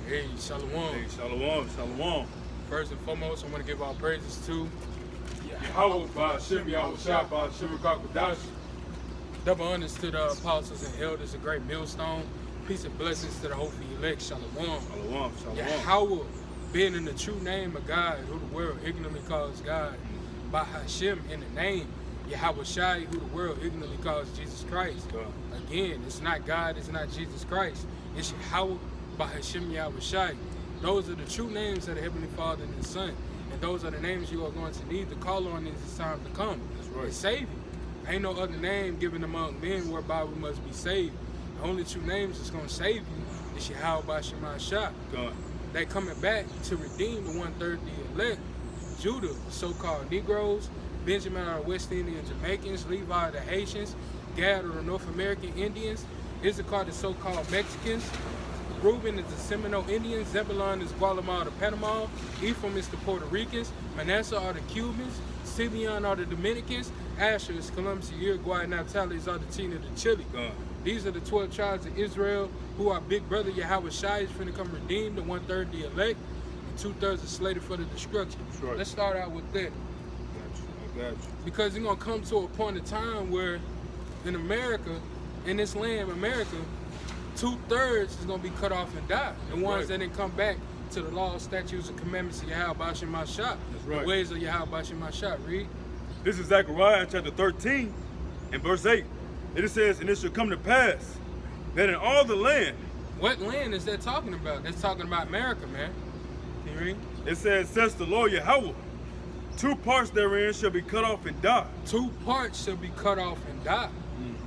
Hey, Shalom. Hey, shalom, shalom. First and foremost, I want to give our praises to Yahweh, Ba'ashem, Yahweh Shah, Ba'ashem, Kakadash. double honors to the apostles and elders, a great millstone. Peace and blessings to the hopeful elect. Shalom. Shalom, shalom. Yahweh, being in the true name of God, who the world ignorantly calls God. Ba'ashem, in the name Yahweh Shai, who the world ignorantly calls Jesus Christ. God. Again, it's not God, it's not Jesus Christ. It's Yahweh, Ba'ashem, Yahweh Shai. Those are the true names of the Heavenly Father and the Son. And those are the names you are going to need to call on in this time to come. That's right. To save you. Ain't no other name given among men whereby we must be saved. The only two names that's going to save you is Yahweh Ba'ashem Shai. God. They coming back to redeem the 1/3 the elect. Judah, so-called Negroes, Benjamin are the West Indian Jamaicans, Levi are the Haitians, Gad are the North American Indians, Issachar the so-called Mexicans, Reuben is the Seminole Indians, Zebulon is Guatemala, Panama, Ephraim is the Puerto Ricans, Manasseh are the Cubans, Simeon are the Dominicans, Asher is Columbus, Uruguay, Naphtali is Argentina, the Chile. God. These are the 12 tribes of Israel who our big brother Yahweh Shai is finna come redeem, the 1/3 the elect, and 2/3 are slated for the destruction. That's right. Let's start out with that. I got you. Because it's gonna come to a point in time where in America, in this land, America, 2/3 is gonna be cut off and die. The ones right. that didn't come back to the laws, statutes, and commandments of Yahweh Ba'ashem Shai. That's right. The ways of Yahweh Ba'ashem Shai. Read. This is Zechariah chapter 13 and verse 8. It says, and it shall come to pass that in all the land, What land is that talking about? That's talking about America, man. Can you read? it says, says the Lord Yahweh, 2 parts therein shall be cut off and die. 2 parts shall be cut off and die.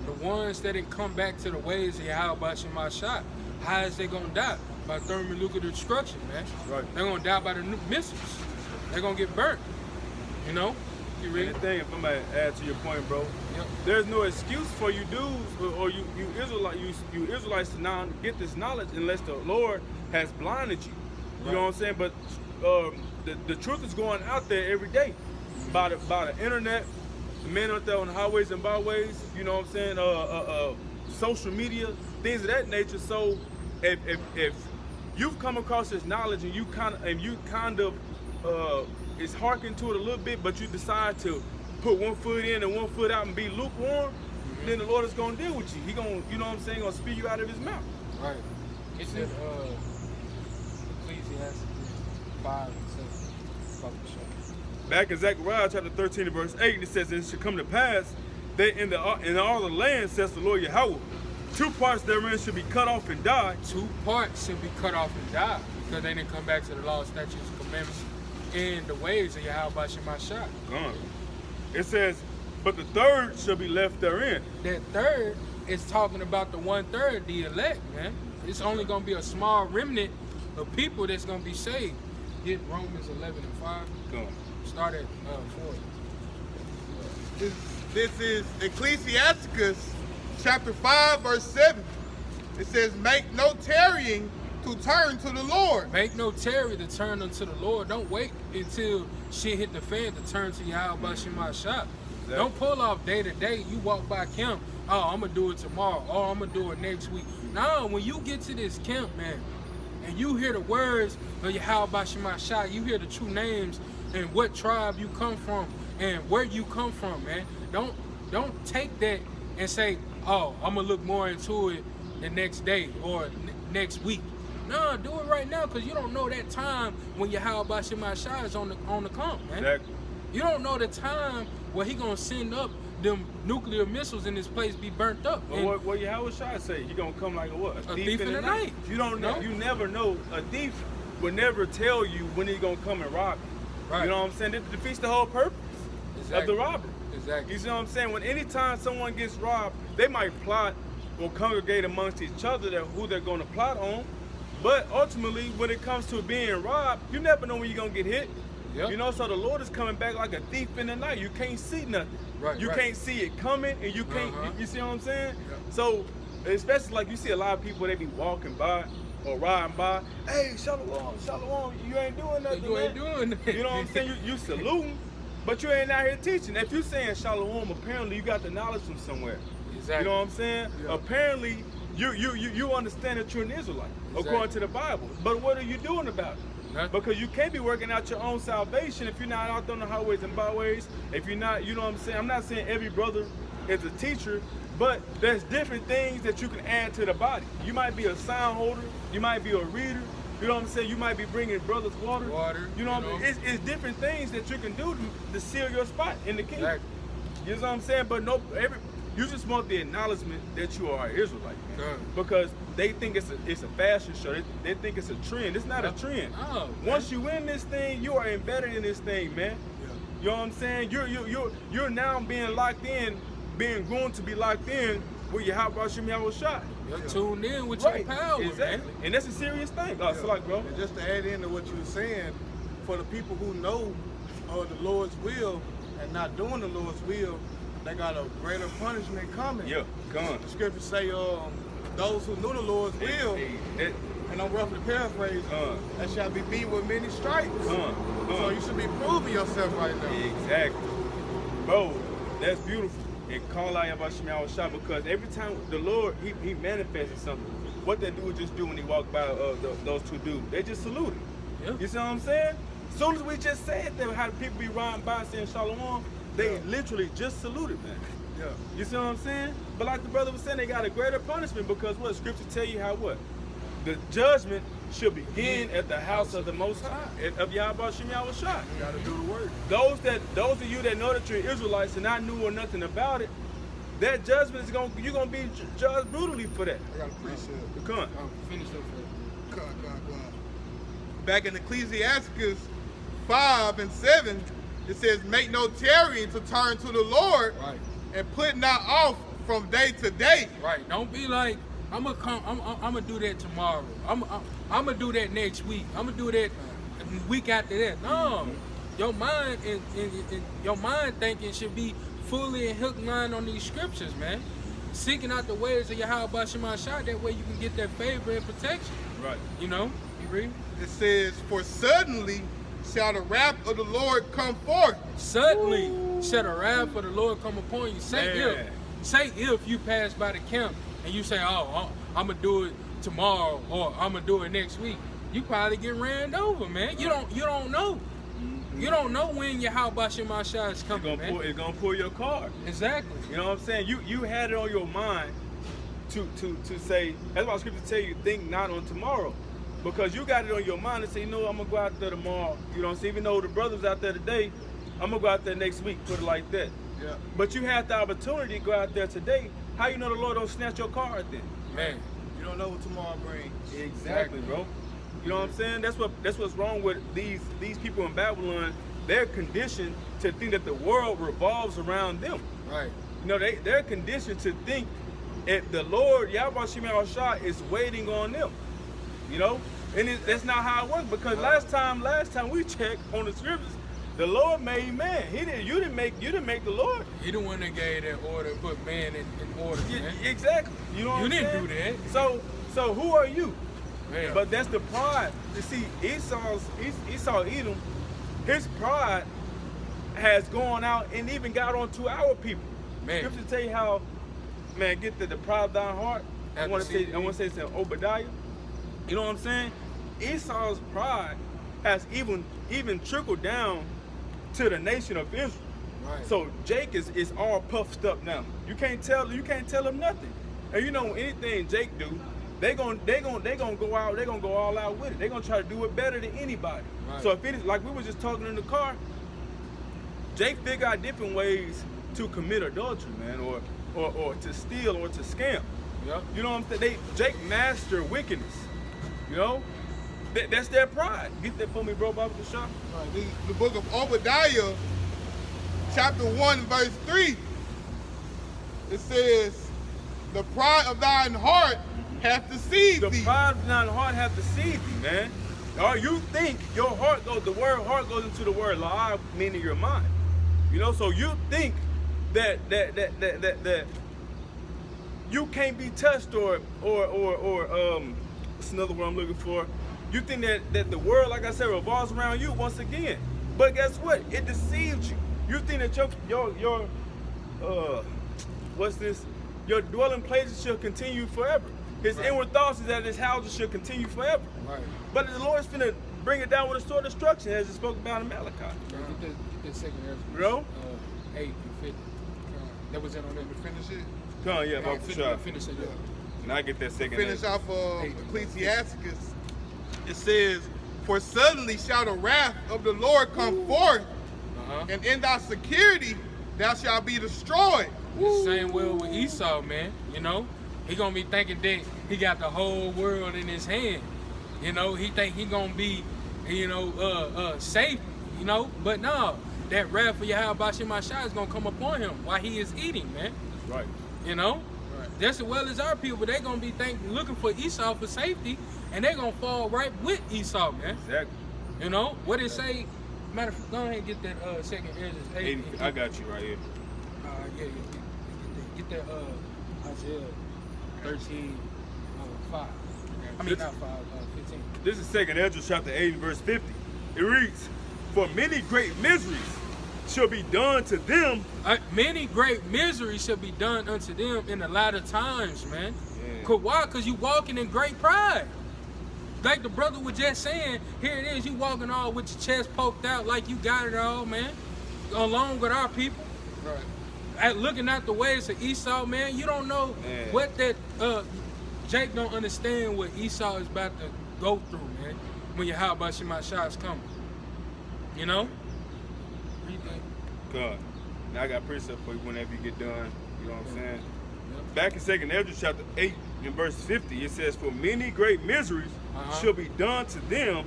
The ones that didn't come back to the ways of Yahweh Ba'ashem Shai. How is they gonna die? By thermonuclear destruction, man. Right. They're gonna die by the missiles. They're gonna get burnt. You know? You read? And the thing, if I'm gonna add to your point, bro, Yep. there's no excuse for you dudes or you Israelites to now get this knowledge unless the Lord has blinded you. You know what I'm saying? But the truth is going out there every day by the internet, the men out there on the highways and byways. You know what I'm saying? Social media, things of that nature. So if you've come across this knowledge and you kind of is hearkening to it a little bit, but you decide to put one foot in and one foot out and be lukewarm, then the Lord is gonna deal with you. He gonna, you know what I'm saying, gonna spew you out of his mouth. Right. It's in Ecclesiastes 5 and 7. Back in Zechariah chapter 13 and verse 8, it says, it shall come to pass that in all the land, says the Lord Yahweh, 2 parts therein shall be cut off and die. 2 parts should be cut off and die because they didn't come back to the law, statutes, and commandments and the ways of Yahweh Ba'ashem Shai. Gone. It says, but the 3rd shall be left therein. That 3rd is talking about the 1/3, the elect, man. It's only gonna be a small remnant of people that's gonna be saved. Get Romans 11 and 5. Gone. Start at 4. This is Ecclesiasticus chapter 5, verse 7. It says, make no tarrying to turn to the Lord. Make no tarry to turn unto the Lord. Don't wait until shit hit the fan to turn to Yahweh Ba'ashem Shai. Don't pull off day to day. You walk by camp, oh, I'm going to do it tomorrow. Oh, I'm going to do it next week. No, when you get to this camp, man, and you hear the words of Yahweh Ba'ashem Shai, you hear the true names and what tribe you come from and where you come from, man. Don't take that and say, oh, I'm going to look more into it the next day or next week. No, do it right now because you don't know that time when Yahweh Ba'ashem Shai is on the come, man. Exactly. You don't know the time where he gonna send up them nuclear missiles in this place be burnt up. Well, what Yahweh Shai say? He gonna come like a what? A thief in the night. You don't know. No? You never know. A thief will never tell you when he gonna come and rob you. Right. You know what I'm saying? It defeats the whole purpose of the robbery. Exactly. You see what I'm saying? When anytime someone gets robbed, they might plot or congregate amongst each other that who they're gonna plot on. But ultimately, when it comes to being robbed, you never know when you're gonna get hit. Yep. You know, so the Lord is coming back like a thief in the night. You can't see nothing. Right, You right. can't see it coming, and you can't. Uh-huh. You see what I'm saying? Yep. So, especially like you see a lot of people, they be walking by or riding by. Hey, shalom, shalom. You ain't doing nothing. You ain't man. doing that. You know what I'm saying? You saluting, but you ain't out here teaching. If you saying shalom, apparently you got the knowledge from somewhere. Exactly. You know what I'm saying? Yeah. Apparently, You understand that you're an Israelite Exactly. according to the Bible. But what are you doing about it? Nothing. Because you can't be working out your own salvation if you're not out on the highways and byways. If you're not, you know what I'm saying? I'm not saying every brother is a teacher, but there's different things that you can add to the body. You might be a sound holder. You might be a reader. You know what I'm saying? You might be bringing brothers water. You know what I mean? It's different things that you can do to seal your spot in the kingdom. Exactly. You know what I'm saying? But you just want the acknowledgement that you are an Israelite, man. Sure. Because they think it's a fashion show. They think it's a trend. It's not a trend. No, Once you win this thing, you are embedded in this thing, man. Yeah. You know what I'm saying? You're now being locked in, being groomed to be locked in with your Yahweh shot. You're tuned in with Right. your power, Exactly. man. And that's a serious thing. Oh, so like, bro. And just to add into what you were saying, for the people who know the Lord's will and not doing the Lord's will, they got a greater punishment coming. Yeah, come on. The scriptures say, those who knew the Lord's will, and I'm roughly paraphrasing, that shall be beat with many stripes. So you should be proving yourself right now. Exactly. Bro, that's beautiful. And call out Yahweh Shah, because every time the Lord, he manifested something. What that dude just do when he walked by those two dudes, they just saluted. Yeah. You see what I'm saying? As soon as we just said that, how people be riding by saying Shalom, they literally just saluted, man. Yeah. You see what I'm saying? But like the brother was saying, they got a greater punishment because what? Scripture tell you how what? The judgment should begin at the house of the Most High, of Yahweh Shem Yahweh Shai. You gotta do the work. Those of you that know that you're Israelites and not knew or nothing about it, that judgment is you're gonna be judged brutally for that. I got a precept. Come on. Finish up first. Come on. Back in Ecclesiasticus 5 and 7, it says, make no tarrying to turn to the Lord, Right. and put not off from day to day. Right. Don't be like, I'm gonna do that tomorrow. I'm gonna do that next week. I'm gonna do that week after that. No, your mind and your mind thinking should be fully and hook line on these scriptures, man. Seeking out the ways of Yahweh Shema Shah, that way you can get that favor and protection. Right. You know, you read? It says, for suddenly shall the wrath of the Lord come forth. Suddenly shall the wrath of the Lord come upon you. Man. Say if you pass by the camp and you say, oh, I'm gonna do it tomorrow or I'm gonna do it next week, you probably get ran over, man. You don't know. You don't know when your Yahweh Shema Shah is coming, man. It's gonna pull your card. Exactly. You know what I'm saying? You had it on your mind to say, that's why scripture tell you, think not on tomorrow. Because you got it on your mind to say, you know what, I'm gonna go out there tomorrow. You know what I'm saying? Even though the brothers out there today, I'm gonna go out there next week, put it like that. Yeah. But you had the opportunity to go out there today. How you know the Lord don't snatch your card then? Man. You don't know what tomorrow brings. Exactly, bro. You know what I'm saying? That's what's wrong with these people in Babylon. They're conditioned to think that the world revolves around them. Right. You know, they're conditioned to think that the Lord, Yahweh Shema Shah, is waiting on them. You know? And that's not how it works, because last time we checked on the scriptures, the Lord made man. You didn't make the Lord. He the one that gave that order, put man in order, man. Exactly. You know what I'm didn't saying? do that. So who are you? Man. But that's the pride. You see, Esau Edom, his pride has gone out and even got onto our people. Man. Scripture tell you how, man, get the pride of thine heart. I want to say it's in Obadiah. You know what I'm saying? Esau's pride has even trickled down to the nation of Israel. Right. So Jake is all puffed up now. You can't tell him nothing. And you know anything Jake do, they gonna go out. They gonna go all out with it. They gonna try to do it better than anybody. Right. So if it is like we were just talking in the car, Jake figure out different ways to commit adultery, man, or to steal or to scam. Yep. You know what I'm saying? Jake master wickedness. You know, that's their pride. Get that for me, bro, Bible shop. The book of Obadiah, chapter 1, verse 3, it says, the pride of thine heart hath deceived The thee. pride of thine heart hath deceived thee, man. Or you think your heart goes, the word heart goes into the word la, meaning your mind. You know, so you think that you can't be touched or what's another word I'm looking for? You think that the world, like I said, revolves around you once again. But guess what? It deceived you. You think that your what's this? Your dwelling places shall continue forever. His inward thoughts is that his houses should continue forever. Right. But the Lord's finna bring it down with a sword of destruction, as it spoke about in Malachi. Get that second Ezra. Bro? 8 and 50. That was it on that. To finish it. Come on, yeah, for sure. Finish it up. And I get that second. Finish off Ecclesiasticus. It says, "For suddenly shall the wrath of the Lord come forth, and in thy security thou shalt be destroyed." The same will with Esau, man. You know, he gonna be thinking that he got the whole world in his hand. You know, he think he gonna be, safe. You know, but no, that wrath of Yahweh Shemashah is gonna come upon him while he is eating, man. Right. You know, just as well as our people, they gonna be looking for Esau for safety, and they gonna fall right with Esau, man. Exactly. You know what it say? Matter of fact, go ahead and get that second Ezra 8. I got you right here. Get that Isaiah 13, 5. I mean, not 5, 15. This is 2nd Ezra chapter 8 verse 50. It reads, "For many great miseries shall be done to them." Many great miseries shall be done unto them in the latter times, man. Yeah. Cause why? Cause you walking in great pride. Like the brother was just saying, here it is, you walking all with your chest poked out like you got it all, man. Along with our people. Right. Looking at the ways of Esau, man, you don't know what that Jake don't understand what Esau is about to go through, man. When Yahweh Shemashah is coming. You know? Read that. God. Now I got precept for you whenever you get done. You know what I'm saying? Yep. Back in 2nd Ezra chapter 8 in verse 50, it says, "For many great miseries shall be done to them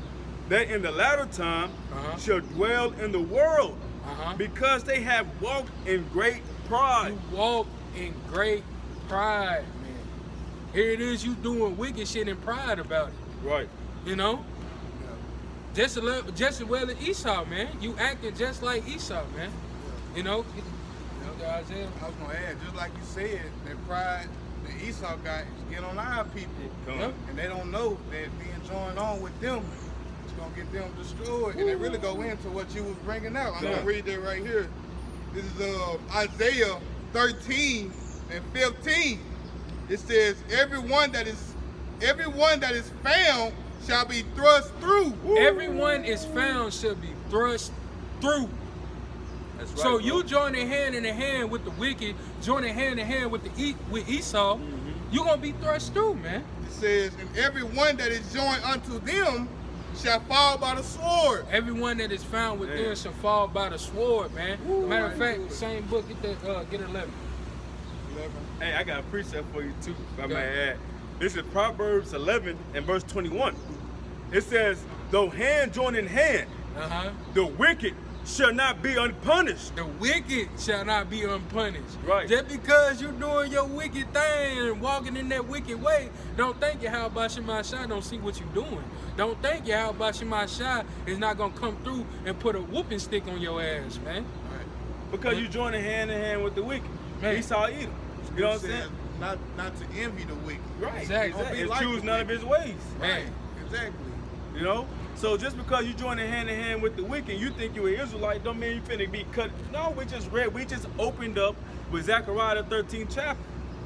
that in the latter time shall dwell in the world, because they have walked in great pride." You walk in great pride, man. Here it is, you doing wicked shit and pride about it. Right. You know? Just as well as Esau, man. You acting just like Esau, man. You know? Isaiah. I was gonna add, just like you said, that pride that Esau got is get on our people. Yep. And they don't know that being joined on with them is gonna get them destroyed. And they really go into what you was bringing out. I'm gonna read that right here. This is Isaiah 13 and 15. It says, everyone that is found shall be thrust through. Everyone is found shall be thrust through. That's right. So bro. you joining hand in hand with the wicked, joining hand in hand with with Esau, you're gonna be thrust through, man. It says, and everyone that is joined unto them shall fall by the sword. Everyone that is found within shall fall by the sword, man. Matter of fact, same book, get 11. Hey, I got a precept for you too, if I may add. This is Proverbs 11 and verse 21. It says, "Though hand join in hand, the wicked shall not be unpunished." The wicked shall not be unpunished. Right. Just because you're doing your wicked thing and walking in that wicked way, don't think Yahweh Shemashah don't see what you're doing. Don't think Yahweh Shemashah is not gonna come through and put a whooping stick on your ass, man. Because you joining hand in hand with the wicked. Man. Esau eat him. You know what I'm saying? Not to envy the wicked. Right. Exactly. And like choose the none of his ways. Man. Exactly. You know? So just because you joining hand in hand with the wicked, you think you're an Israelite, don't mean you finna be cut. No, we just opened up with Zechariah the 13th chapter.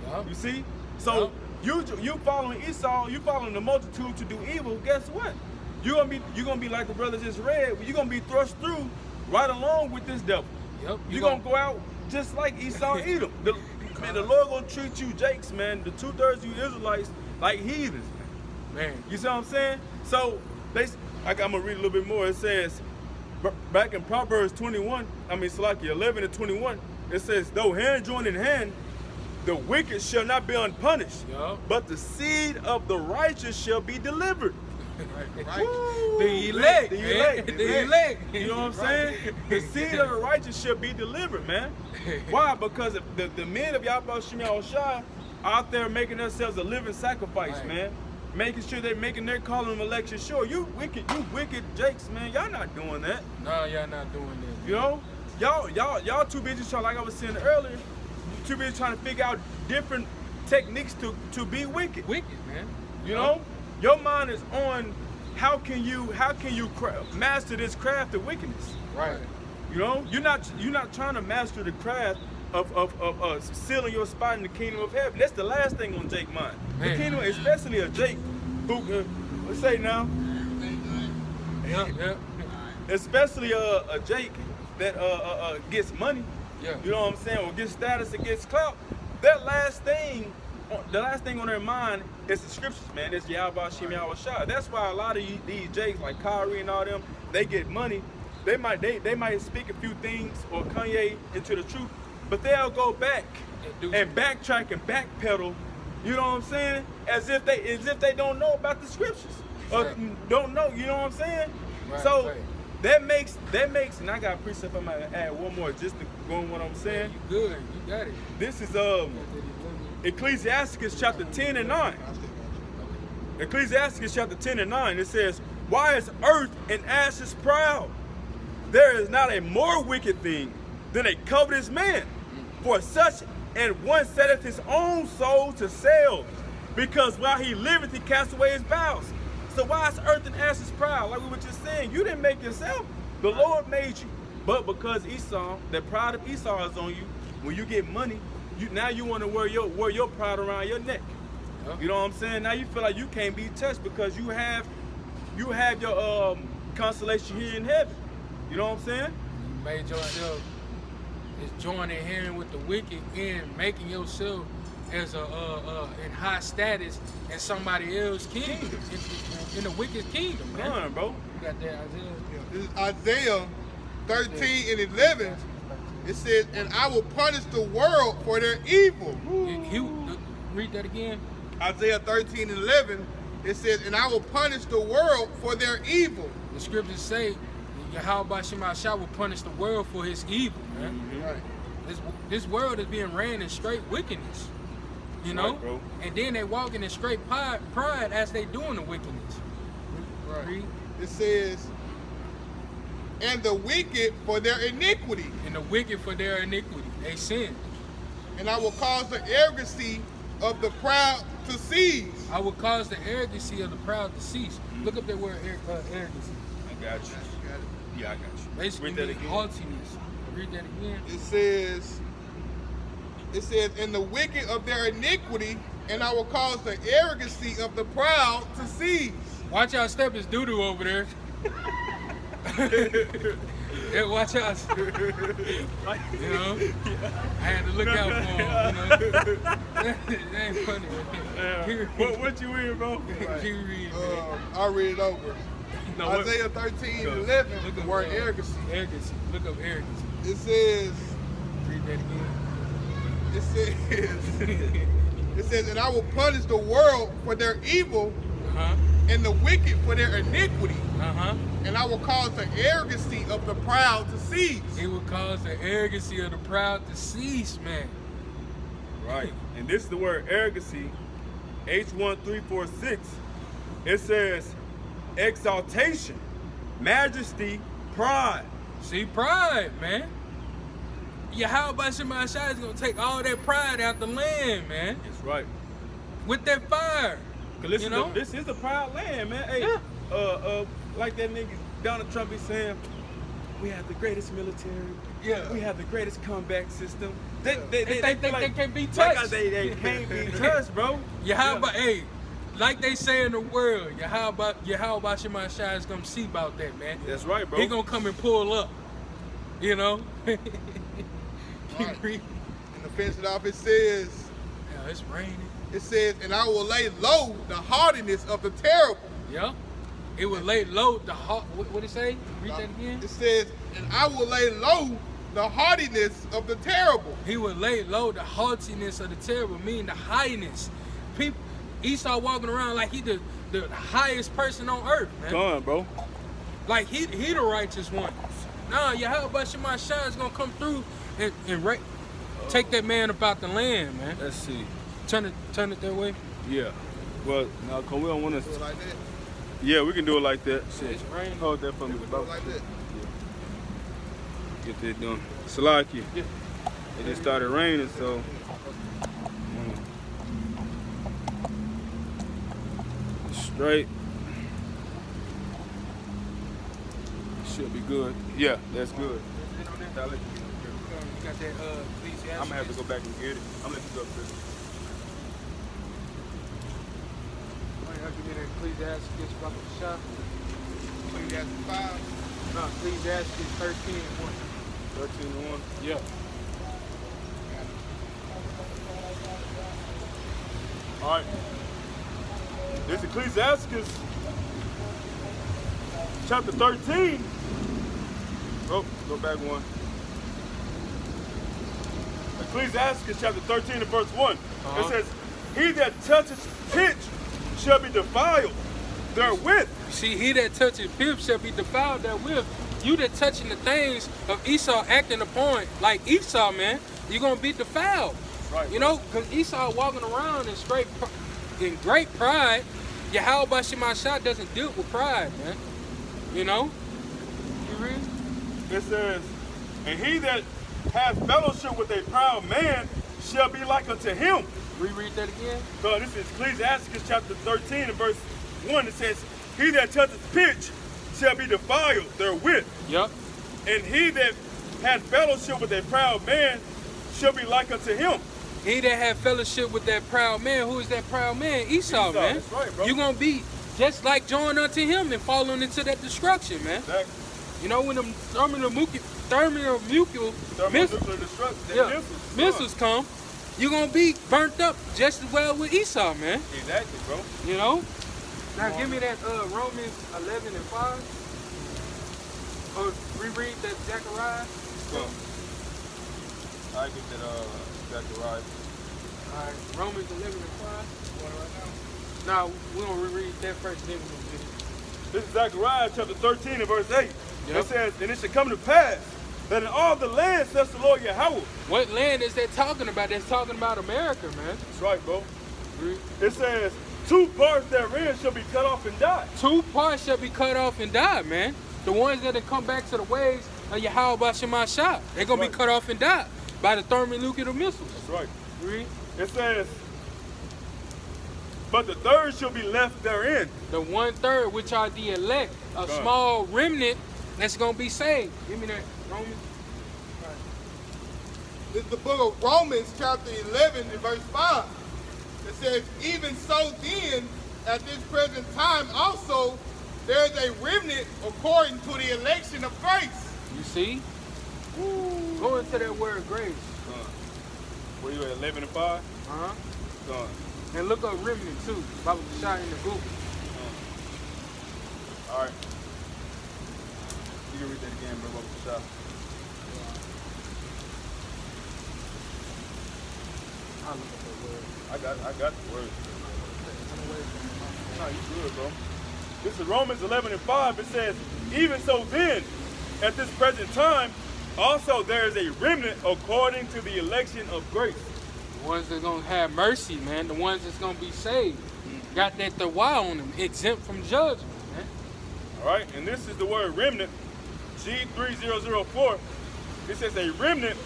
Yup. You see? So you following Esau, you following the multitude to do evil. Guess what? You're gonna be like the brother just read. You're gonna be thrust through right along with this devil. Yep. You're gonna go out just like Esau Edom. The Lord gonna treat you, Jakes, man. The 2/3 of you Israelites like heathens, man. Man. You see what I'm saying? So I'm gonna read a little bit more. It says back in Proverbs 11 and 21. It says, "Though hand join in hand, the wicked shall not be unpunished, but the seed of the righteous shall be delivered." The elect. The elect. You know what I'm saying? The seed of the righteous shall be delivered, man. Why? Because the men of Yahweh Shemashah are out there making themselves a living sacrifice, man. Making sure they're making their calling and election sure. You wicked Jakes, man. Y'all not doing that. No, y'all not doing that. You know? Y'all too busy trying, like I was saying earlier, too busy trying to figure out different techniques to be wicked. Wicked, man. You know? Your mind is on how can you master this craft of wickedness. Right. You know? You're not trying to master the craft of sealing your spot in the kingdom of heaven. That's the last thing on Jake's mind. The Man. kingdom, especially a Jake who, let's say now, Yeah. especially a Jake that gets money. Yeah. You know what I'm saying? Or gets status and gets clout. That last thing, the last thing on their mind is the scriptures, man. It's Yahweh Shem Yahweh Shah. That's why a lot of these Jakes like Kyrie and all them, they get money. They might speak a few things or Kanye into the truth, but they'll go back and backtrack and backpedal. You know what I'm saying? As if they don't know about the scriptures or don't know. You know what I'm saying? Right, So right. that makes, and I got a precept. I'm gonna add one more just to go on what I'm saying. You good? You got it. This is Ecclesiasticus chapter 10 and 9. Ecclesiasticus chapter 10 and 9. It says, "Why is earth and ashes proud? There is not a more wicked thing than a covetous man, for such and one setteth his own soul to sale, because while he liveth he casts away his bowels." So why is earth and ashes proud? Like we were just saying, you didn't make yourself. The Lord made you. But because Esau, the pride of Esau is on you, when you get money, now you want to wear your pride around your neck. Huh? You know what I'm saying? Now you feel like you can't be touched because you have your consolation here in heaven. You know what I'm saying? You made yourself is joining hand with the wicked and making yourself as in high status in somebody else's kingdom, in the wicked kingdom, man. Come on, bro. You got that, Isaiah? This is Isaiah 13 and 11. It says, "And I will punish the world for their evil." Read that again. Isaiah 13 and 11. It says, "And I will punish the world for their evil." The scriptures say Yahweh Shema Shah will punish the world for his evil, man. Right. This world is being ran in straight wickedness. You know? Right, bro. And then they walking in straight pride as they doing the wickedness. Right. Read. It says, "And the wicked for their iniquity, And the wicked for their iniquity. They sin. and I will cause the arrogancy of the proud to cease." I will cause the arrogancy of the proud to cease. Look up that word arrogancy. I got you. Yeah, I got you. Basically Read that means again. haughtiness. Read that again. It says, "And the wicked of their iniquity, and I will cause the arrogancy of the proud to cease." Watch out, step his doo-doo over there. Yeah, watch out. You know? I had to look out for him, you know? That ain't funny. What you read, bro? Keep reading, man. I'll read it over. No, what- Isaiah 13 and 11, Look the up word arrogancy. Arrogancy. Look up arrogancy. It says, Read that again. it says, "And I will punish the world for their evil, Uh-huh. and the wicked for their iniquity, Uh-huh. and I will cause the arrogancy of the proud to cease." It will cause the arrogancy of the proud to cease, man. Right. And this is the word arrogancy, H1346. It says exaltation, majesty, pride. See, pride, man. Yahweh Shema Shah is gonna take all that pride out the land, man. That's right. With that fire. 'Cause listen, You know? this is a proud land, man. Hey, like that nigga Donald Trump is saying, we have the greatest military. Yeah. We have the greatest comeback system. They think feel they can't be like touched. they can't be touched, bro. Yahweh, hey, like they say in the world, Yahweh Shema Shah is gonna see about that, man. That's right, bro. He gonna come and pull up, you know? Keep Right. reading. And to finish it off, it says, Yeah, it's raining. "And I will lay low the haughtiness of the terrible." Yeah. It will lay low the heart. What it say? Read that again. It says, "And I will lay low the haughtiness of the terrible." He will lay low the haughtiness of the terrible, meaning the highness. People, Esau walking around like he the highest person on earth, man. Come on, bro. Like he the righteous one. Nah, Yahweh Shema Shah is gonna come through and take that man about the land, man. Let's see. Turn it that way. Yeah. Well, now, cause we don't want Do it to. like that. Yeah, we can do it like that. Shit. It's raining. Hold that for me, Do it bro. like that. Get that done. Salaki. Yeah. It just started raining, so. Straight. Should be good. Yeah, that's good. got that Ecclesiastes. I'm gonna have to go back and get it. I'm gonna let you go, Chris. Give me that Ecclesiastes about the shop. Ecclesiastes 5. No, Ecclesiastes 13 and 1. 13 and 1. Yeah. All right. This Ecclesiastes chapter 13. Oh, go back one. Ecclesiastes chapter 13 and verse 1. It says, he that touches pitch shall be defiled therewith. See, he that touches pip shall be defiled therewith. You that touching the things of Esau acting upon like Esau, man, you're gonna be defiled. Right. You know, because Esau walking around in great pride. Yahweh Shemashah doesn't deal with pride, man. You know? You read? It says, and he that hath fellowship with a proud man shall be like unto him. Reread that again. So this is Ecclesiastes chapter 13 and verse 1. It says, he that toucheth pitch shall be defiled therewith. Yep. And he that hath fellowship with a proud man shall be like unto him. He that have fellowship with that proud man, who is that proud man? Esau, man. That's right, bro. You're going to be just like joined unto him and falling into that destruction, man. Exactly. You know, when them thermonuclear missiles come, you're going to be burnt up just as well with Esau, man. Exactly, bro. You know? Now give me that Romans 11 and 5. Or reread that Zechariah. Go. I get that Zechariah. Alright, Romans 11 and 5. Going right now? No, we're going to reread that first, then we're going to get it. This is Zechariah chapter 13 and verse 8. Yep. It says, and it shall come to pass that in all the land, says the Lord Yahweh. What land is that talking about? That's talking about America, man. That's right, bro. Read. It says, 2 parts therein shall be cut off and die. 2 parts shall be cut off and die, man. The ones that come back to the ways of Yahweh Shemashah, they're going to be cut off and die by the thermonuclear missiles. That's right. Read. It says, but the third shall be left therein. The 1/3, which are the elect, a small remnant that's going to be saved. Give me that, Romans. This is the book of Romans, chapter 11, and verse 5. It says, even so then, at this present time also, there is a remnant according to the election of grace. You see? Go into that word grace. Where you at, 11 and 5? Uh-huh. And look up remnant too. Baba shot in the Google. All right. You can read that again, bro. Baba shot. I'll look up that word. I got the word. No, you good, bro. This is Romans 11 and 5. It says, even so then, at this present time, also there is a remnant according to the election of grace. The ones that's going to have mercy, man. The ones that's going to be saved. Got that the Y on them, exempt from judgment, man. All right, and this is the word remnant, G3004. It says a remnant,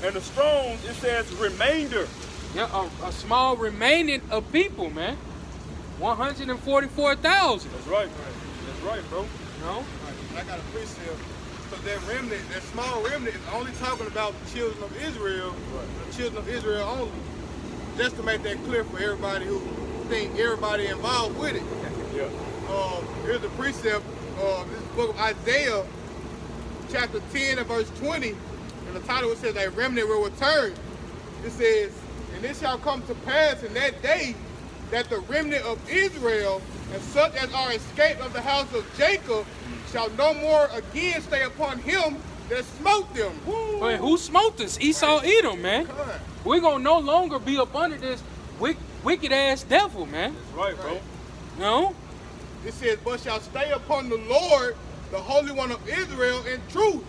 and the Strong's, it says remainder. Yeah, a small remaining of people, man. 144,000. That's right. That's right, bro. You know? I got a precept. Because that remnant, that small remnant, is only talking about the children of Israel, the children of Israel only. Just to make that clear for everybody who think everybody involved with it. Yeah. Here's the precept. This book of Isaiah, chapter 10 and verse 20. And the title, it says, a remnant will return. It says, and it shall come to pass in that day that the remnant of Israel and such as are escaped of the house of Jacob shall no more again stay upon him that smote them. Wait, who smote us? Esau Edom, man. We're going to no longer be up under this wicked ass devil, man. That's right, bro. You know? It says, but shall stay upon the Lord, the Holy One of Israel, in truth.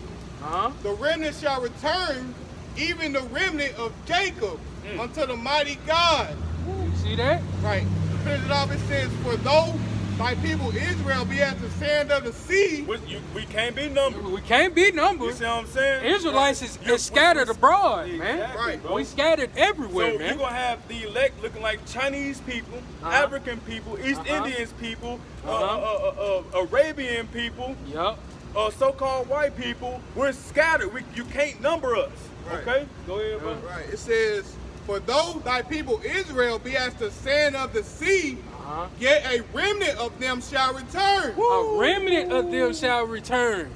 The remnant shall return, even the remnant of Jacob, unto the mighty God. You see that? Right. To finish it off, it says, for though thy people Israel be as the sand of the sea. We can't be numbered. We can't be numbered. You see what I'm saying? Israelites is scattered abroad, man. Exactly, Right. bro. We scattered everywhere, So man. you're going to have the elect looking like Chinese people, African people, East Indians people, Arabian people, Yup. so-called white people, we're scattered. You can't number us. Right. Okay? Go ahead, bro. Right. It says, for though thy people Israel be as the sand of the sea, yet a remnant of them shall return. A remnant of them shall return.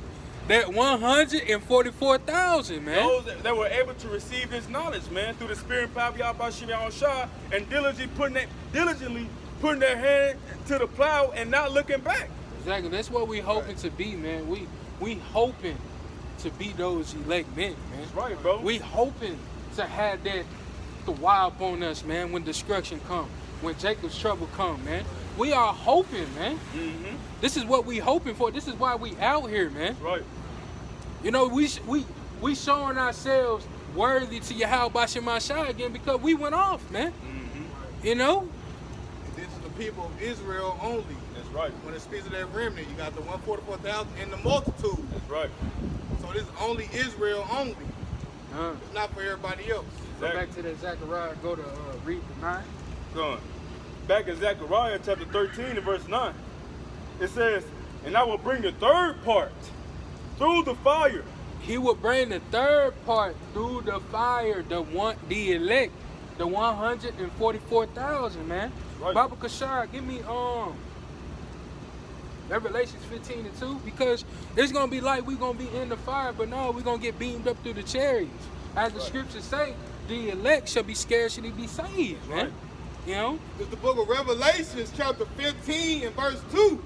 That 144,000, man. Those that were able to receive this knowledge, man, through the spirit and power of Yahweh Shah, and diligently putting their hand to the plow and not looking back. Exactly. That's what we hoping to be, man. We hoping to be those elect men, man. That's right, bro. We hoping to have that the wild on us, man, when destruction come, when Jacob's trouble come, man. We are hoping, man. Mm-hmm. This is what we hoping for. This is why we out here, man. Right. You know, we showing ourselves worthy to Yahweh Shemashah again because we went off, man. Mm-hmm. You know? This is the people of Israel only. That's right. When it speaks of that remnant, you got the 144,000 and the multitude. That's right. So this is only Israel only. It's not for everybody else. Go back to that Zechariah. Go to read the 9. Son. Back in Zechariah chapter 13 and verse 9, it says, and I will bring the third part through the fire. He will bring the third part through the fire, the elect, the 144,000, man. Right. Baba Kashar, give me Revelations 15 and 2, because it's gonna be like we're gonna be in the fire, but no, we're gonna get beamed up through the chariots. As the scriptures say, the elect shall be scarcely be saved, man. Right. You know? It's the book of Revelations, chapter 15 and verse 2.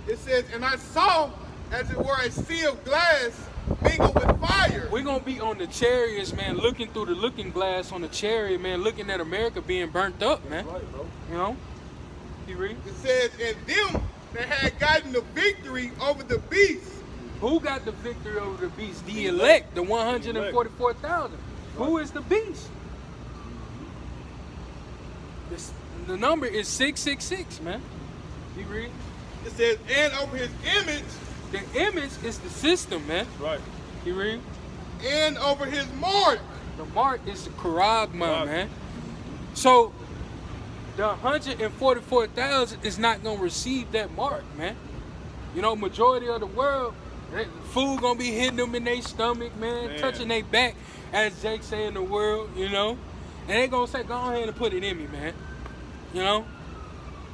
It says, and I saw, as it were, a sea of glass mingled with fire. We're gonna be on the chariots, man, looking through the looking glass on the chariot, man, looking at America being burnt up, man. Right, bro. You know? You read? It says, and them that had gotten the victory over the beast. Who got the victory over the beast? The elect, the 144,000. Who is the beast? The number is 666, man. You read? It says, and over his image, The image is the system, man. Right. You read? and over his mark. The mark is the Karagma, man. So the 144,000 is not gonna receive that mark, man. You know, majority of the world, food gonna be hitting them in their stomach, man, touching their back, as Jake say in the world, you know. And they gonna say, go ahead and put it in me, man. You know?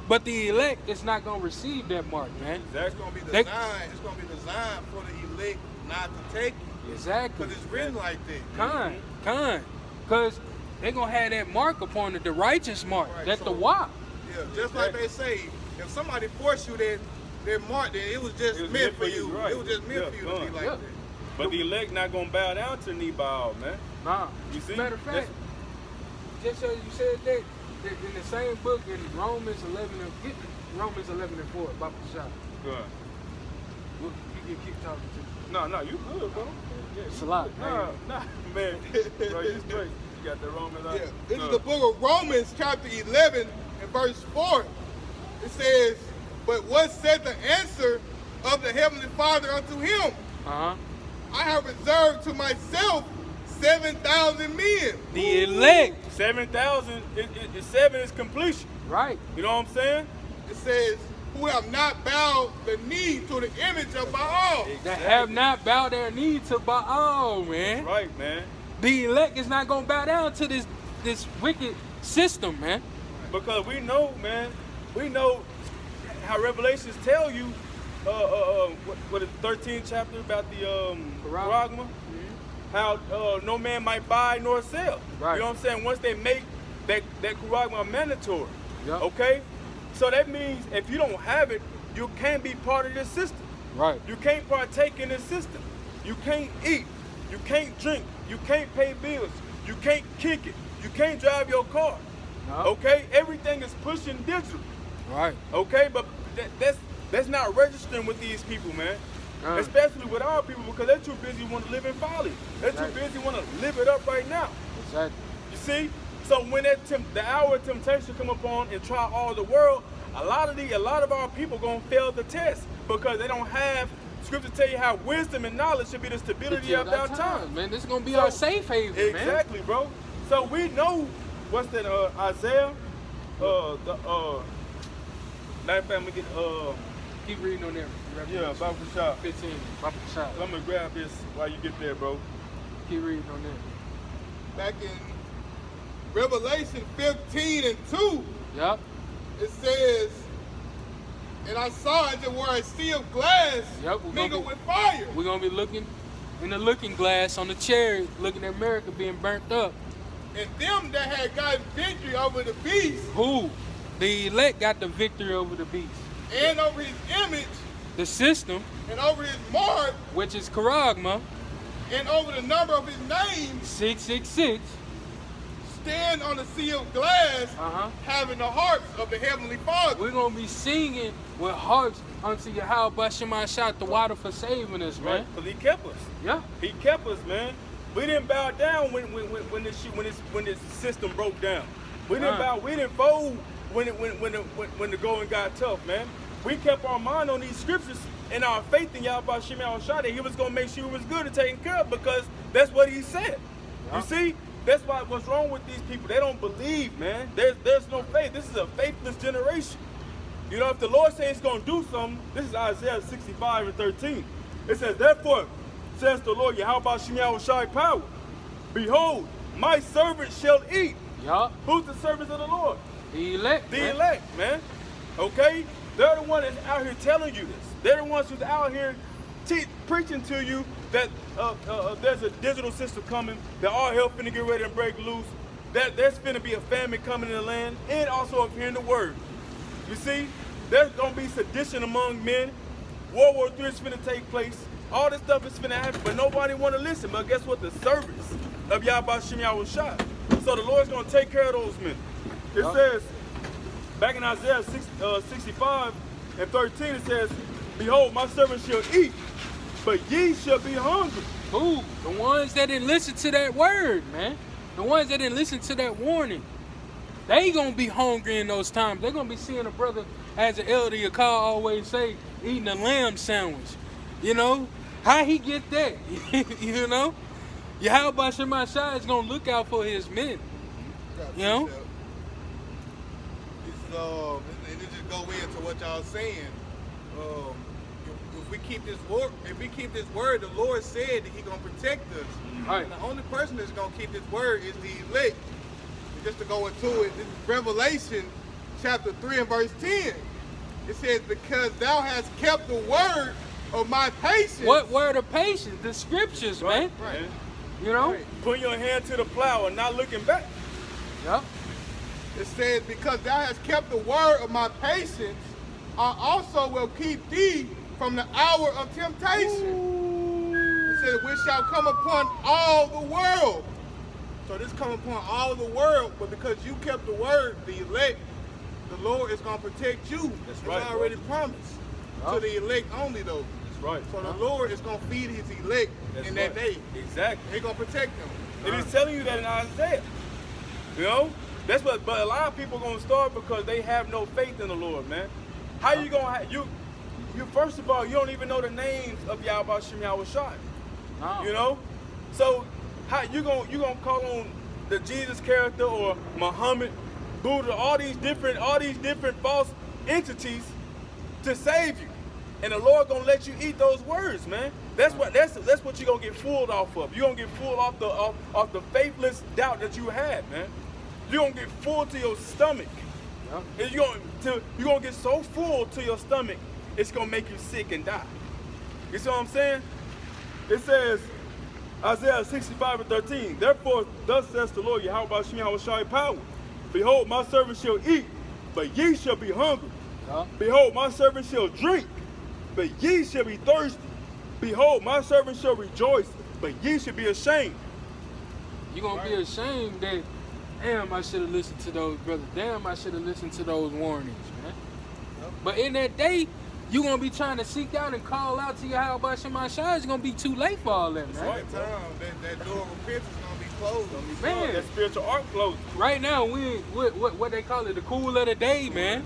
But the elect is not gonna receive that mark, man. It's gonna be designed. It's gonna be designed for the elect not to take it. Exactly. Because it's written like that. Because they gonna have that mark upon it, the righteous mark, Right, that's so- the why. Yeah, just like they say, if somebody forced you that mark, then it was just meant for you. Right. It was just meant for you to be like that. But the elect not gonna bow down to the knee bow, man. Nah. You see? Matter of fact, just so you said that in the same book in Romans 11 and 4 about the shot. Good. You can keep talking to me. No, you good, bro. Yeah, It's a lot. Nah, man. Bro, you straight. You got the Romans out. Yeah, this is the book of Romans, chapter 11, and verse 4. It says, but what said the answer of the heavenly Father unto him? Uh-huh. I have reserved to myself 7,000 men. The elect. 7,000. 7 is completion. Right. You know what I'm saying? It says, who have not bowed the knee to the image of Baal. That have not bowed their knee to Baal, man. Right, man. The elect is not gonna bow down to this wicked system, man. Because we know, man. We know how Revelations tell you. What is the 13th chapter about the Karagma? How no man might buy nor sell. Right. You know what I'm saying? Once they make that Karagma mandatory. Yep. Okay? So that means if you don't have it, you can't be part of this system. Right. You can't partake in this system. You can't eat. You can't drink. You can't pay bills. You can't kick it. You can't drive your car. No. Okay? Everything is pushing digital. Right. Okay? But that's not registering with these people, man. Especially with our people, because they're too busy want to live in folly. They're too busy want to live it up right now. Exactly. You see? So when the hour of temptation come upon and try all the world, a lot of our people gonna fail the test because they don't have. Scripture tell you how wisdom and knowledge should be the stability of our time. Man, this is gonna be our safe haven, man. Exactly, bro. So we know what's that Isaiah, matter of fact, we get Keep reading on there. Yeah, Baba Kashab. 15. Baba Kashab. I'm gonna grab this while you get there, bro. Keep reading on there. Back in Revelation 15 and 2, Yup. it says, and I saw as it were a sea of glass mingled with fire. We're going to be looking in the looking glass on the chariot, looking at America being burnt up. And them that had gotten victory over the beast. Who? The elect got the victory over the beast. And over his image. The system. And over his mark. Which is Charagma. And over the number of his name. 666. Stand on the sea of glass, having the harps of the Heavenly Father. We're going to be singing with harps unto Yahweh Shemashah, the water for saving us, man. Right, because he kept us. Yeah. He kept us, man. We didn't bow down when this system broke down. We didn't bow. We didn't fold when the going got tough, man. We kept our mind on these scriptures and our faith in Yahweh Shemashah that he was going to make sure it was good and taken care of because that's what he said. Yeah. You see? That's why what's wrong with these people. They don't believe, man. There's no faith. This is a faithless generation. You know, if the Lord says he's going to do something, this is Isaiah 65 and 13. It says, therefore, says the Lord, Yahweh Shai power. Behold, my servant shall eat. Yup. Who's the servants of the Lord? The elect. The elect, man. Okay? They're the one that's out here telling you this. They're the ones who's out here preaching to you that there's a digital system coming, that all hell finna get ready and break loose, that there's finna be a famine coming in the land, and also up here in the word. You see, there's gonna be sedition among men, World War III is finna take place, all this stuff is finna happen, but nobody wanna listen. But guess what? The servants of Yahweh Shem Yahushua. So the Lord's gonna take care of those men. It says, back in Isaiah 65 and 13, it says, behold, my servant shall eat, but ye shall be hungry. Who? The ones that didn't listen to that word, man. The ones that didn't listen to that warning. They gonna be hungry in those times. They're gonna be seeing a brother, as the elder Yakar always say, eating a lamb sandwich. You know? How he get that? You know? Yahweh Shemashah is gonna look out for his men. You know? And it just go into what y'all saying. If we keep this word, the Lord said that He gonna protect us. Right. And the only person that's gonna keep this word is the elect. And just to go into it, this is Revelation chapter 3 and verse 10. It says, because thou hast kept the word of my patience. What word of patience? The scriptures, man. Right. You know? Right. Putting your hand to the plow and not looking back. Yep. It says, because thou hast kept the word of my patience, I also will keep thee from the hour of temptation. It says, which shall come upon all the world. So this come upon all the world, but because you kept the word, the elect, the Lord is going to protect you. That's it's right, already promised. To the elect only, though. That's right. So the Lord is going to feed his elect in that day. Exactly. He's going to protect them. And he's telling you that in Isaiah. You know? That's what, but a lot of people are going to start because they have no faith in the Lord, man. How you going to have, you first of all, you don't even know the names of Yahweh Shem Yahushua. No. You know? So, how you gonna call on the Jesus character or Muhammad, Buddha, all these different false entities to save you? And the Lord gonna let you eat those words, man. That's what you're gonna get fooled off of. You're gonna get fooled off the faithless doubt that you had, man. You're gonna get full to your stomach. And you're gonna get so full to your stomach, it's gonna make you sick and die. You see what I'm saying? It says, Isaiah 65 and 13, therefore thus says the Lord, Yahweh Shem Yahushua power. Behold, my servant shall eat, but ye shall be hungry. Behold, my servant shall drink, but ye shall be thirsty. Behold, my servant shall rejoice, but ye shall be ashamed. You're going to be ashamed that, damn, I should have listened to those brothers. Damn, I should have listened to those warnings, man. But in that day, you're going to be trying to seek out and call out to Yahweh Shemashah. It's going to be too late for all that, man. Right time, that door of repentance is going to be closed. Man. That spiritual ark closed. Right now, we what they call it, the cool of the day, man.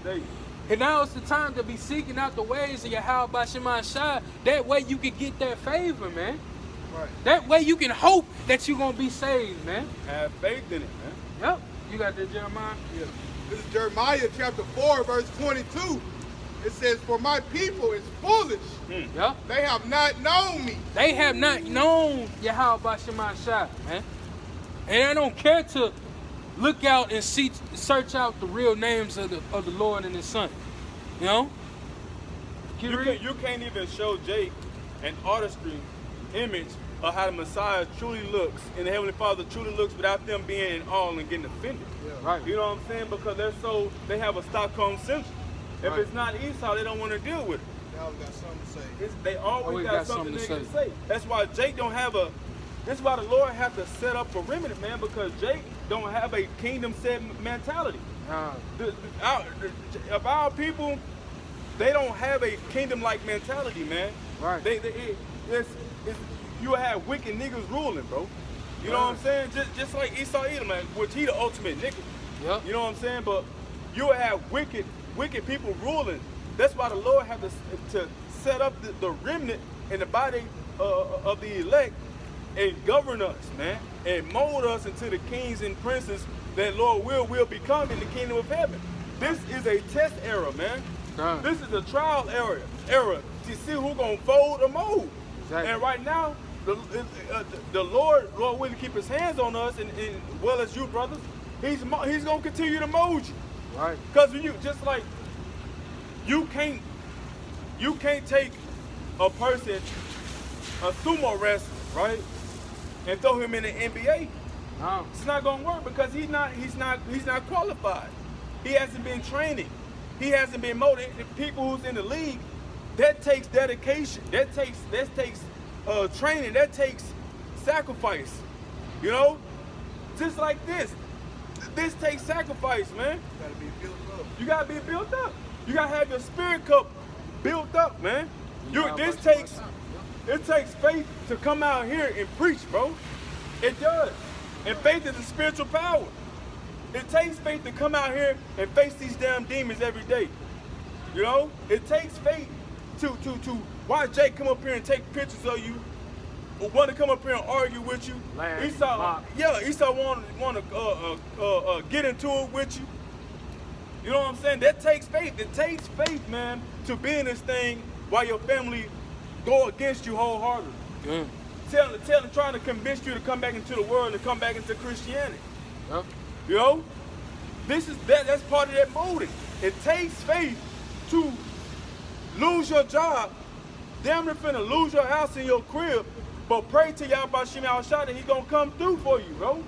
And now it's the time to be seeking out the ways of Yahweh Shemashah. That way you can get that favor, man. Right. That way you can hope that you're going to be saved, man. Have faith in it, man. Yep. You got that, Jeremiah? Yeah. This is Jeremiah chapter 4, verse 22. It says, for my people is foolish. Yeah. They have not known me. They have not known Yahweh Shemashah, man. And I don't care to look out and search out the real names of the Lord and His Son. You know? You can't even show Jake an artistry image of how the Messiah truly looks and the Heavenly Father truly looks without them being in awe and getting offended. Yeah. Right. You know what I'm saying? Because they have a Stockholm syndrome. If Right. it's not Esau, they don't want to deal with it. They always got something to say. They always got something they can say. That's why Jake don't have that's why the Lord have to set up a remnant, man, because Jake don't have a kingdom set mentality. Of our people, they don't have a kingdom-like mentality, man. Right. You have wicked niggas ruling, bro. You know what I'm saying? Just like Esau Edom, man, which he the ultimate nigga. Yep. You know what I'm saying? But you have wicked people ruling. That's why the Lord had to set up the remnant in the body of the elect and govern us, man, and mold us into the kings and princes that Lord will become in the kingdom of heaven. This is a test era, man. This is a trial era to see who gonna fold or mold. Exactly. And right now, the Lord will keep His hands on us, and well as you brothers, He's gonna continue to mold you. Right. Because you can't take a person, a sumo wrestler, right, and throw him in the NBA. No. It's not gonna work because he's not qualified. He hasn't been training. He hasn't been molded. The people who's in the league, that takes dedication. That takes training. That takes sacrifice. You know, just like this. This takes sacrifice, man. You gotta be built up. You gotta be built up. You gotta have your spirit cup built up, man. It takes faith to come out here and preach, bro. It does. And faith is a spiritual power. It takes faith to come out here and face these damn demons every day. You know? It takes faith to watch Jake come up here and take pictures of you, or want to come up here and argue with you. Esau want to get into it with you. You know what I'm saying? That takes faith. It takes faith, man, to be in this thing while your family go against you wholeheartedly. Trying to convince you to come back into the world and come back into Christianity. Yep. You know? That's part of that molding. It takes faith to lose your job, damn near finna lose your house and your crib, but pray to Yahweh Shem Yahushua that He gonna come through for you, bro.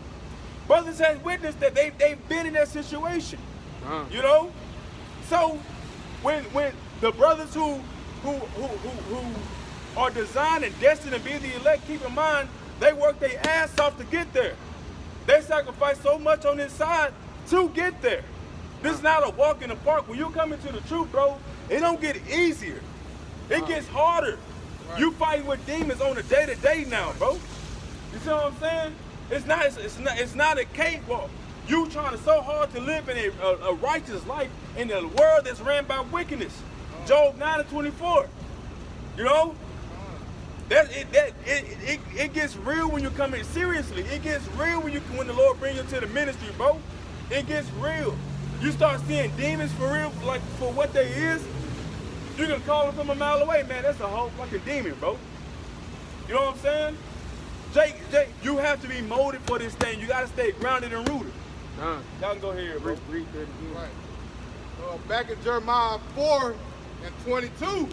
Brothers has witnessed that they've been in that situation. You know? So when the brothers who are designed and destined to be the elect, keep in mind, they work their ass off to get there. They sacrifice so much on this side to get there. This is not a walk in the park. When you come into the truth, bro, it don't get easier. It gets harder. Right. You fighting with demons on a day-to-day now, bro. You see what I'm saying? It's not a cakewalk. You trying so hard to live in a righteous life in a world that's ran by wickedness. Job 9:24. You know? It gets real when you come in. Seriously, it gets real when the Lord brings you to the ministry, bro. It gets real. You start seeing demons for real, like for what they is. You can call them from a mile away, man. That's a whole fucking demon, bro. You know what I'm saying? Jake, you have to be molded for this thing. You gotta stay grounded and rooted. Y'all can go here, bro. Read that again. Right. Back in Jeremiah 4:22, it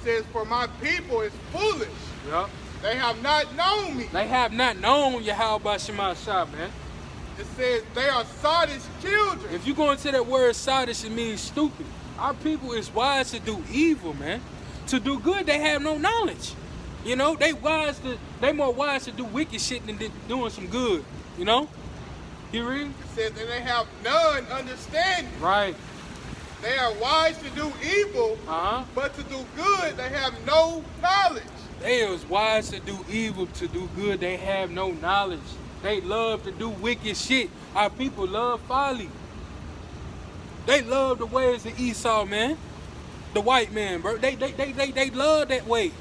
says, for my people is foolish. Yep. They have not known me. They have not known Yahweh Shemashah, man. It says they are Sardis children. If you go into that word Sardis, it means stupid. Our people is wise to do evil, man. To do good, they have no knowledge. You know, they more wise to do wicked shit than doing some good. You know? You read? It says that they have none understanding. Right. They are wise to do evil, but to do good, they have no knowledge. They is wise to do evil, to do good, they have no knowledge. They love to do wicked shit. Our people love folly. They love the ways of Esau, man. The white man, bro. They love that way. Right.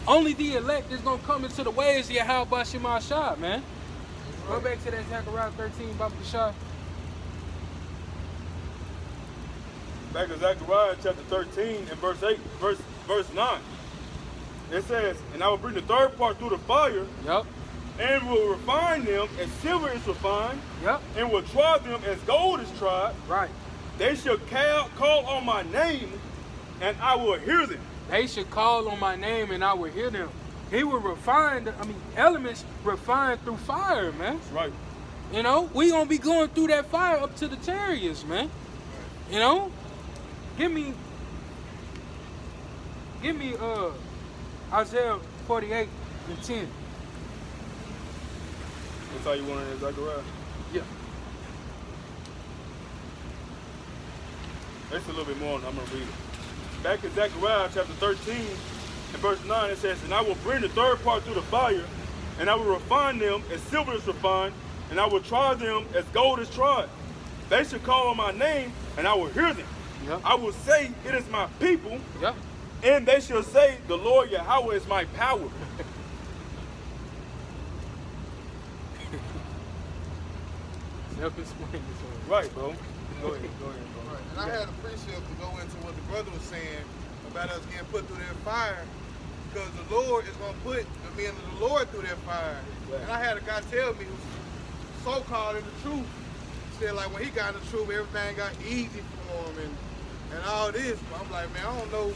Only the elect is gonna come into the ways of Yahweh Shemashah, man. Right. Go back to that Zechariah 13, Baba Kashai. back in Zechariah chapter 13 and verse 9. It says, and I will bring the third part through the fire, Yep. and will refine them as silver is refined, Yep. and will try them as gold is tried. Right. They shall call on my name, and I will hear them. They should call on my name and I will hear them. He will refine, elements refined through fire, man. That's right. You know, we gonna be going through that fire up to the chariots, man. You know? Give me Isaiah 48 and 10. That's how you want it in Zechariah. Yeah. It's a little bit more, and I'm going to read it. Back in Zechariah chapter 13 and verse 9, it says, and I will bring the third part through the fire, and I will refine them as silver is refined, and I will try them as gold is tried. They shall call on my name, and I will hear them. Yep. I will say, it is my people, Yep. and they shall say, the Lord Yahweh is my power. Self-explain this one. Right, bro. Go ahead, bro. Right. And I had a precept to go into what the brother was saying about us getting put through that fire, because the Lord is going to put the men of the Lord through that fire. Right. And I had a guy tell me who's so-called in the truth, said like when he got in the truth, everything got easy for him and all this. But I'm like, man, I don't know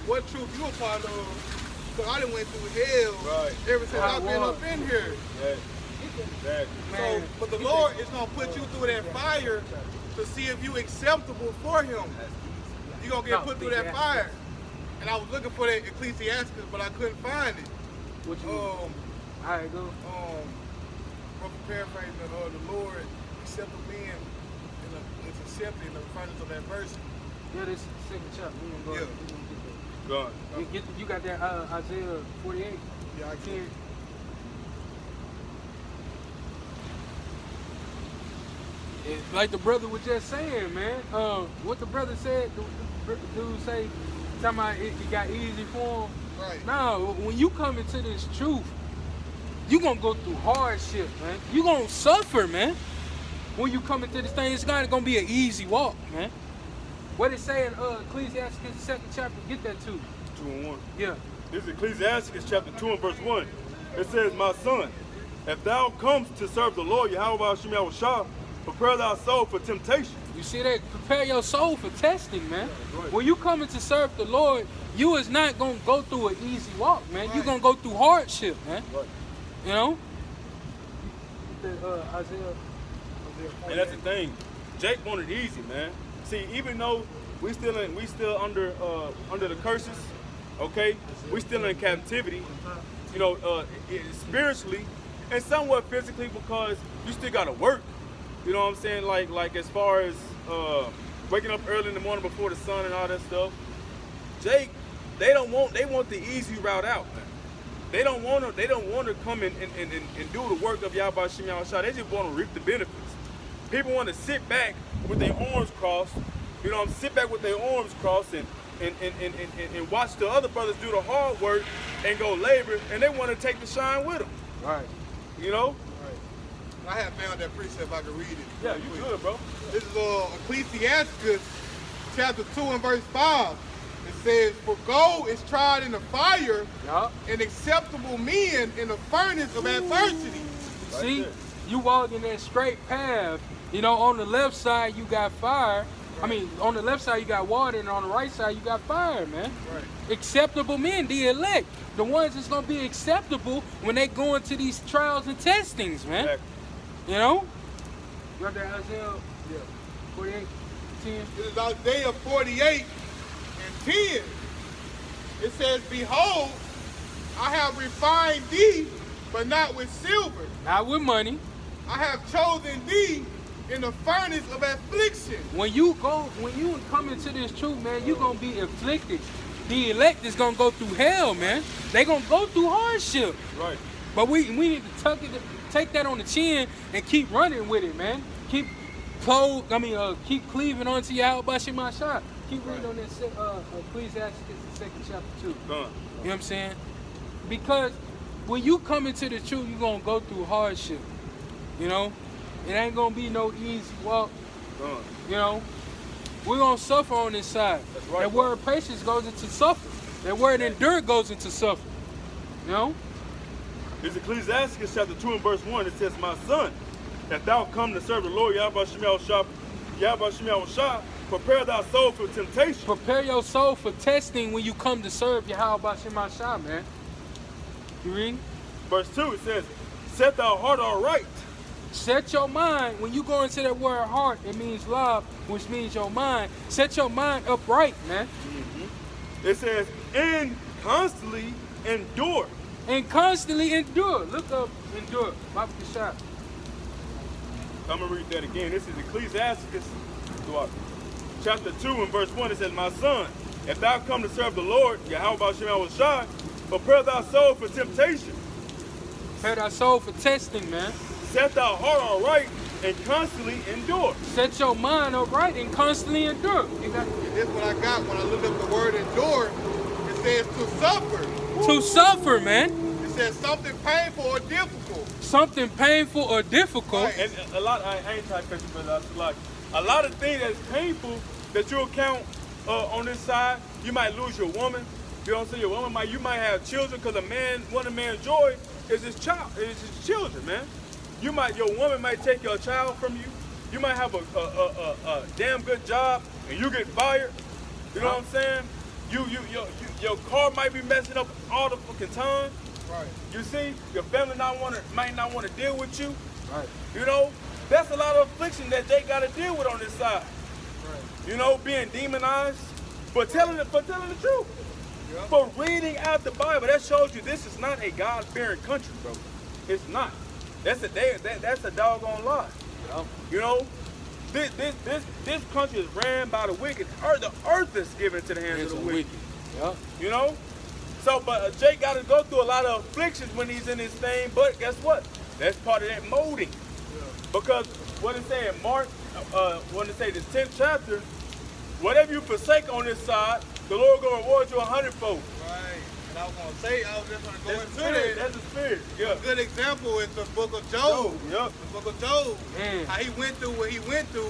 what truth you a part of, because I done went through hell ever since I've been up in here. Yeah. Exactly. So, but the Lord is going to put you through that fire to see if you acceptable for him. You're going to get put through that fire. And I was looking for that Ecclesiastes, but I couldn't find it. What you all right, go. Paraphrasing the Lord accepted men it's accepted in the furnace of adversity. Yeah, this is the second chapter. We gonna go. Yeah. We gonna get Go on. that. You got that Isaiah 48? Yeah, I can. Like the brother was just saying, man. What the brother said, the dude say, talking about it got easy for him. Right. No, when you come into this truth, you gonna go through hardship, man. You gonna suffer, man. When you come into this thing, it's not gonna be an easy walk, man. What it say in Ecclesiastes, the second chapter? Get that too. 2 and 1. Yeah. This is Ecclesiastes chapter 2 and verse 1. It says, my son, if thou comes to serve the Lord, Yahweh Shem Yahushua, prepare thy soul for temptation. You see that? Prepare your soul for testing, man. Right. When you coming to serve the Lord, you is not gonna go through an easy walk, man. You're gonna go through hardship, man. Right. You know? Isaiah. And that's the thing. Jake wanted it easy, man. See, even though we still under the curses, okay? We still in captivity, you know, spiritually and somewhat physically, because you still gotta work. You know what I'm saying? Like as far as waking up early in the morning before the sun and all that stuff. Jake, they want the easy route out, man. They don't want to come and do the work of Yahweh Shem Yahushua. They just want to reap the benefits. People want to sit back with their arms crossed, you know, sit back with their arms crossed and watch the other brothers do the hard work and go labor, and they want to take the shine with them. Right. You know? I have found that precept if I can read it. Yeah, you good, bro. This is Ecclesiastes chapter 2 and verse 5. It says, for gold is tried in the fire, Yup. and acceptable men in the furnace of adversity. Right See, there. you walk in that straight path. You know, on the left side you got fire. I mean, on the left side you got water, and on the right side you got fire, man. Right. Acceptable men, the elect, the ones that's gonna be acceptable when they go into these trials and testings, man. Exactly. You know? You got that Isaiah 48, 10. This is Isaiah 48 and 10. It says, behold, I have refined thee, but not with silver. Not with money. I have chosen thee in the furnace of affliction. When you come into this truth, man, you're gonna be afflicted. The elect is gonna go through hell, man. They gonna go through hardship. Right. But we need to take that on the chin and keep running with it, man. Keep cleaving onto Yahweh Shem Yahushua. Keep reading on this Ecclesiastes, the second chapter 2. You know what I'm saying? Because when you come into the truth, you're gonna go through hardship. You know? It ain't gonna be no easy walk. You know? We're going to suffer on this side. That's right, That bro. word patience goes into suffer. That word endure goes into suffer. You know? It's Ecclesiastes chapter 2 and verse 1. It says, my son, if thou come to serve the Lord, Yahweh Shemiah Shah, prepare thy soul for temptation. Prepare your soul for testing when you come to serve Yahweh Shema Shah, man. You read? Verse 2, it says, set thy heart aright. Set your mind, when you go into that word heart, it means love, which means your mind. Set your mind upright, man. It says, and constantly endure. And constantly endure. Look up, endure. Baba Kashab. I'm going to read that again. This is Ecclesiastes chapter 2 and verse 1. It says, my son, if thou come to serve the Lord, Yahweh Shemiah Shah, prepare thy soul for temptation. Prepare thy soul for testing, man. Set thy heart aright and constantly endure. Set your mind upright and constantly endure. And this is what I got when I looked up the word endure. It says to suffer. To suffer, man. It says something painful or difficult. Something painful or difficult. Right. And a lot, I ain't trying to cut you, brother. Like a lot of things that's painful that you'll count on this side. You might lose your woman. You know what I'm saying? Your woman you might have children, because one of man's joy is his children, man. Your woman might take your child from you. You might have a damn good job and you get fired. You know what I'm saying? Your car might be messing up all the fucking time. Right. You see, your family might not want to deal with you. Right. You know, that's a lot of affliction that they got to deal with on this side. Right. You know, being demonized for telling the truth. Yeah. For reading out the Bible. That shows you this is not a God-fearing country, bro. It's not. That's a doggone lie. Yeah. You know, this country is ran by the wicked. The earth is given to the hands of the wicked. Yeah. You know? So, but Jake got to go through a lot of afflictions when he's in this thing, but guess what? That's part of that molding. Yeah. Because what it say in Mark, when it say the 10th chapter, whatever you forsake on this side, the Lord going to reward you 100-fold. Right. And I was going to say, I was just going to go That's into the spirit. it. That's the spirit. Yeah. A good example is the book of Job. Yep. The book of Job. Mm. How he went through what he went through.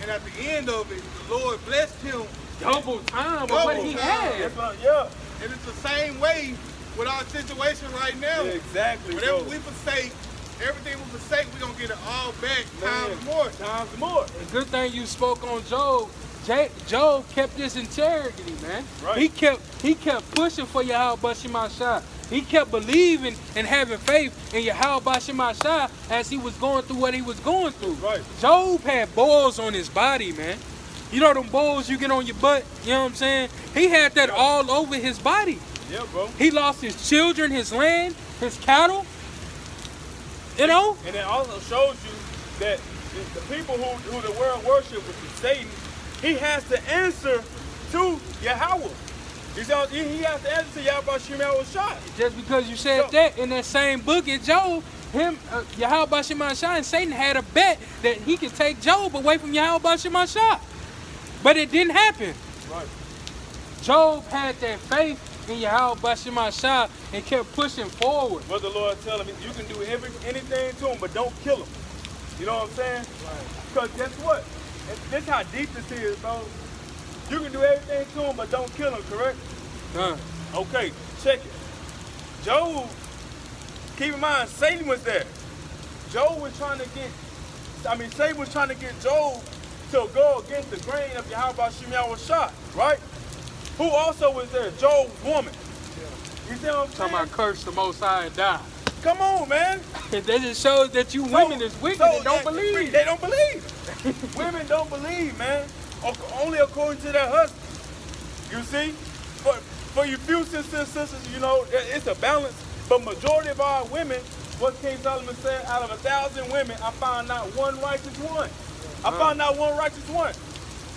And at the end of it, the Lord blessed him. Double time of Double what he time. had. That's what, yeah. And it's the same way with our situation right now. Yeah, exactly. Whatever bro. we forsake, everything we forsake, we're going to get it all back Man, times more. Times more. The good thing you spoke on Job. Job kept his integrity, man. Right. He kept pushing for Yahweh Shema Shah. He kept believing and having faith in Yahweh Shema Shah as he was going through what he was going through. Right. Job had boils on his body, man. You know them boils you get on your butt? You know what I'm saying? He had that all over his body. Yeah, bro. He lost his children, his land, his cattle. You know? And it also shows you that the people who the world worship, which is Satan, he has to answer to Yahweh. He has to answer to Yahweh Shemiah Shah. Just because you said that in that same book in Job, Yahweh Shema Shah and Satan had a bet that he could take Job away from Yahweh Shema Shah. But it didn't happen. Right. Job had that faith in Yahweh Shema Shah and kept pushing forward. What the Lord telling me, you can do anything to him, but don't kill him. You know what I'm saying? Right. Because guess what? This is how deep this is, bro. You can do everything to him, but don't kill him, correct? Okay, check it. Job, keep in mind, Satan was there. Satan was trying to get Job to go against the grain of Yahweh Shemiah Shah, right? Who also was there? Job's woman. Yeah. You see what I'm saying? Talking about curse the Most High and die. Come on, man. That just shows that you women is wicked and don't believe. They don't believe. Women don't believe, man. Only according to their husband. You see? For you few sisters, you know, it's a balance. But majority of our women, what King Solomon said, out of 1,000 women, I found not one righteous one. I found not one righteous one.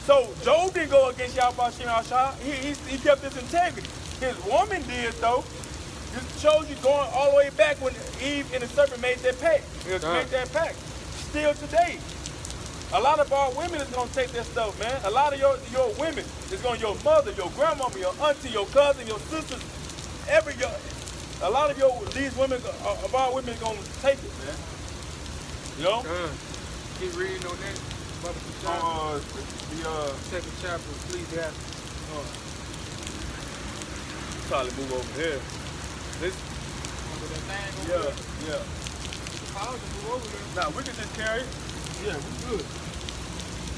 So Job didn't go against Yahweh Shema Shah. He kept his integrity. His woman did, though. It shows you going all the way back when Eve and the serpent made that pact. Still today. A lot of our women is going to take that stuff, man. A lot of your women is going to, your mother, your grandmama, your auntie, your cousin, your sisters, a lot of these women, of our women is going to take it, man. You know? Keep reading on that. Second chapter, Ecclesiastes. Probably move over here. This. Yeah. Move over there. Nah, we can just carry it. Yeah, we good.